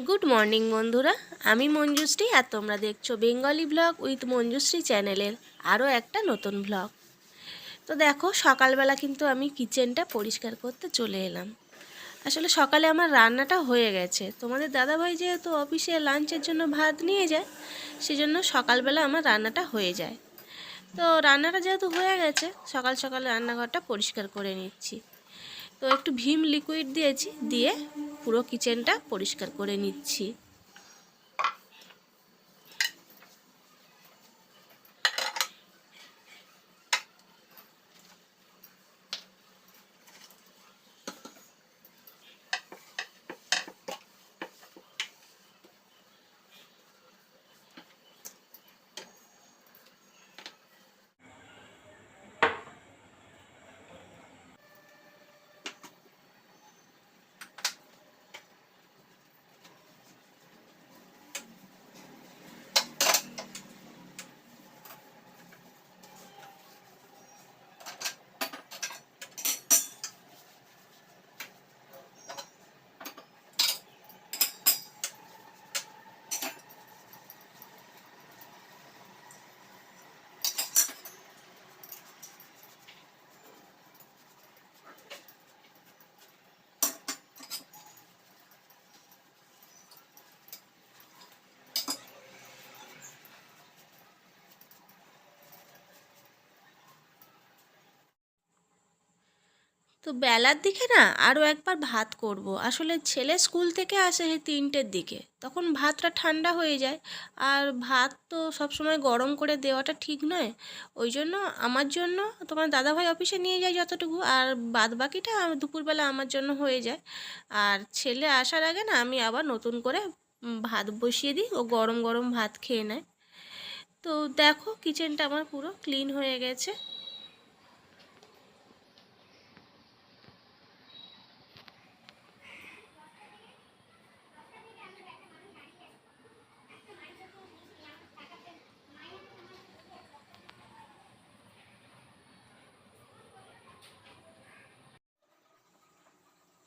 Good morning বন্ধুরা, আমি মঞ্জুশ্রী আর তোমরা দেখছো বেঙ্গলি ব্লগ উইথ মঞ্জুশ্রী চ্যানেলের আরও একটা নতুন ব্লগ। তো দেখো, সকালবেলা কিন্তু আমি কিচেনটা পরিষ্কার করতে চলে এলাম। আসলে সকালে আমার রান্নাটা হয়ে গেছে। তোমাদের দাদাভাই যেহেতু অফিসে লাঞ্চের জন্য ভাত নিয়ে যায়, সেজন্য সকালবেলা আমার রান্নাটা হয়ে যায়। তো রান্নাটা যেহেতু হয়ে গেছে, সকাল সকাল রান্নাঘরটা পরিষ্কার করে নিচ্ছি। তো একটু ভিম লিকুইড দিয়েছি, দিয়ে পুরো কিচেনটা পরিষ্কার করে নিচ্ছি। তো বেলার দিকে না আরও একবার ভাত করব। আসলে ছেলে স্কুল থেকে আসে 3টের দিকে, তখন ভাতটা ঠান্ডা হয়ে যায়। আর ভাত তো সবসময় গরম করে দেওয়াটা ঠিক নয়। ওই জন্য আমার জন্য, তোমার দাদাভাই অফিসে নিয়ে যায় যতটুকু, আর বাদ বাকিটা দুপুরবেলা আমার জন্য হয়ে যায়। আর ছেলে আসার আগে না আমি আবার নতুন করে ভাত বসিয়ে দিই, ও গরম গরম ভাত খেয়ে নেয়। তো দেখো, কিচেনটা আমার পুরো ক্লিন হয়ে গেছে।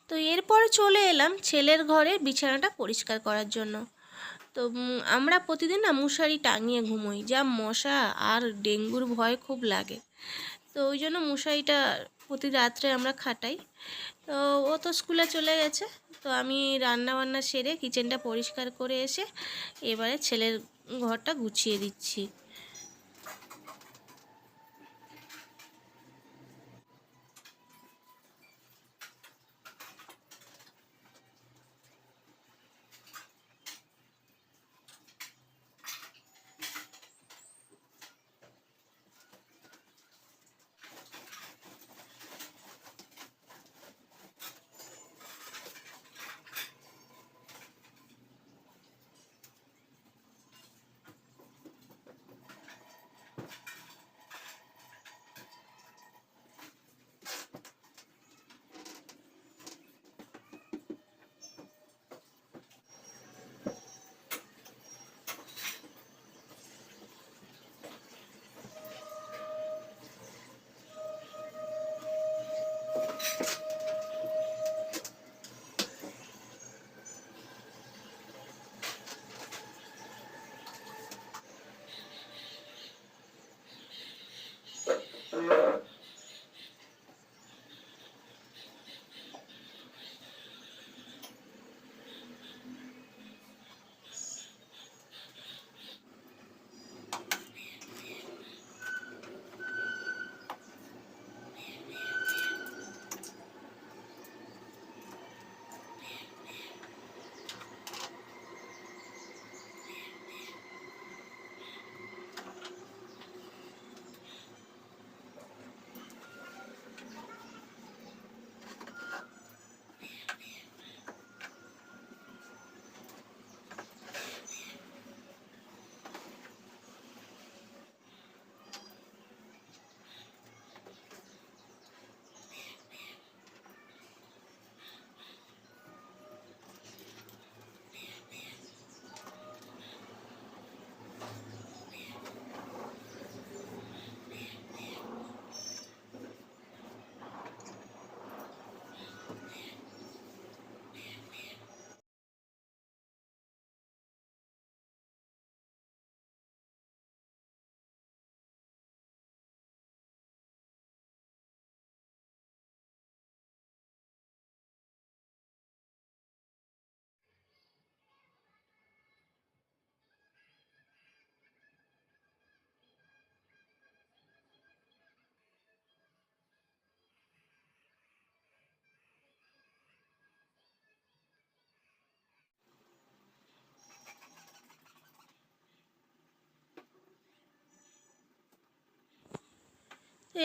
তো এরপরে চলে এলাম ছেলের ঘরে বিছানাটা পরিষ্কার করার জন্য। তো আমরা প্রতিদিন না মশারি টাঙিয়ে ঘুমোই, যা মশা আর ডেঙ্গুর ভয় খুব লাগে। তো ওই জন্য মশারিটা প্রতি রাত্রে আমরা খাটাই। তো ও তো স্কুলে চলে গেছে। তো আমি রান্না বান্না সেরে কিচেনটা পরিষ্কার করে এসে এবারে ছেলের ঘরটা গুছিয়ে দিচ্ছি।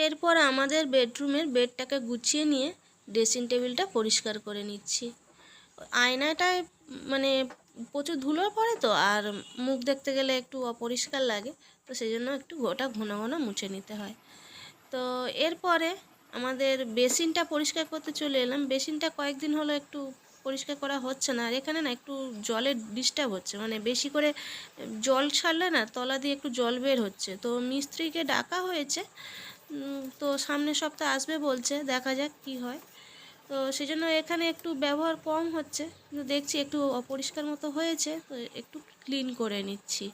এরপর আমাদের বেডরুমের বেডটাকে গুছিয়ে নিয়ে ড্রেসিং টেবিলটা পরিষ্কার করে নিচ্ছি। আয়নাটায় মানে প্রচুর ধুলো পড়ে তো, আর মুখ দেখতে গেলে একটু অপরিষ্কার লাগে, তো সেই জন্য একটু ওটা ঘন ঘন মুছে নিতে হয়। তো এরপরে আমাদের বেসিনটা পরিষ্কার করতে চলে এলাম। বেসিনটা কয়েকদিন হলো একটু পরিষ্কার করা হচ্ছে না, আর এখানে না একটু জলের ডিস্টার্ব হচ্ছে, মানে বেশি করে জল ছাড়লে না তলা দিয়ে একটু জল বের হচ্ছে। তো মিস্ত্রিকে ডাকা হয়েছে, তো সামনের সপ্তাহে আসবে বলছে, দেখা যাক কি হয়। তো সেই জন্য এখানে একটু ব্যবহার কম হচ্ছে, কিন্তু দেখছি একটু অপরিষ্কার মতো হয়েছে, তো একটু ক্লিন করে নিচ্ছি।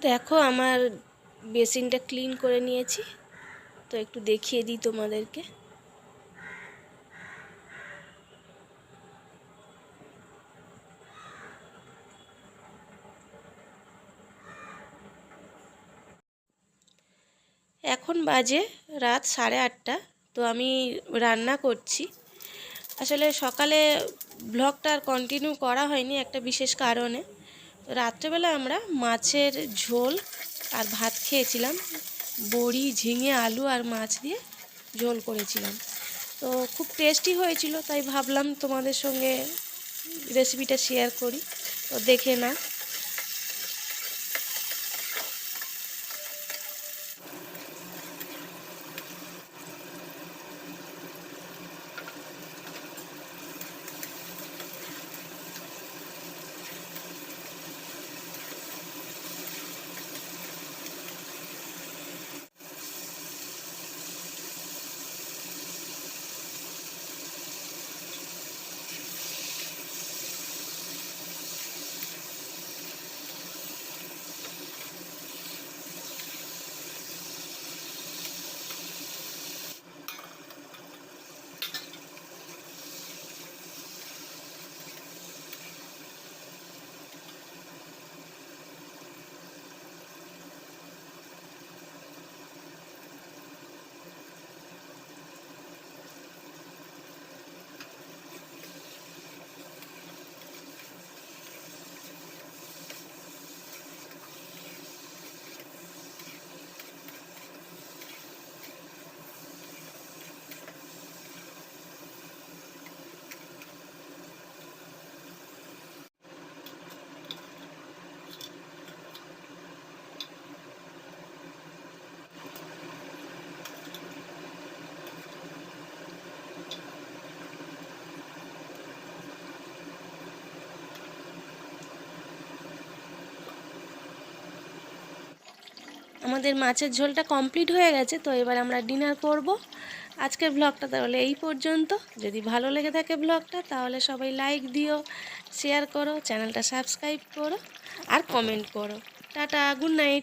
দেখো আমার বেসিনটা ক্লিন করে নিয়েছি, তো একটু দেখিয়ে দিই তোমাদেরকে। এখন বাজে রাত 8:30, তো আমি রান্না করছি। আসলে সকালে ব্লগটা আর কন্টিনিউ করা হয়নি একটা বিশেষ কারণে। তো রাত্রেবেলা আমরা মাছের ঝোল আর ভাত খেয়েছিলাম, বড়ি, ঝিঙে, আলু আর মাছ দিয়ে ঝোল করেছিলাম। তো খুব টেস্টি হয়েছিল, তাই ভাবলাম তোমাদের সঙ্গে রেসিপিটা শেয়ার করি, তো দেখে না। আমাদের মাছের ঝোলটা কমপ্লিট হয়ে গেছে, তো এবার আমরা ডিনার করব। আজকের ব্লগটা তাহলে এই পর্যন্ত। যদি ভালো লেগে থাকে ব্লগটা, তাহলে সবাই লাইক দিও, শেয়ার করো, চ্যানেলটা সাবস্ক্রাইব করো আর কমেন্ট করো। Tata, good night.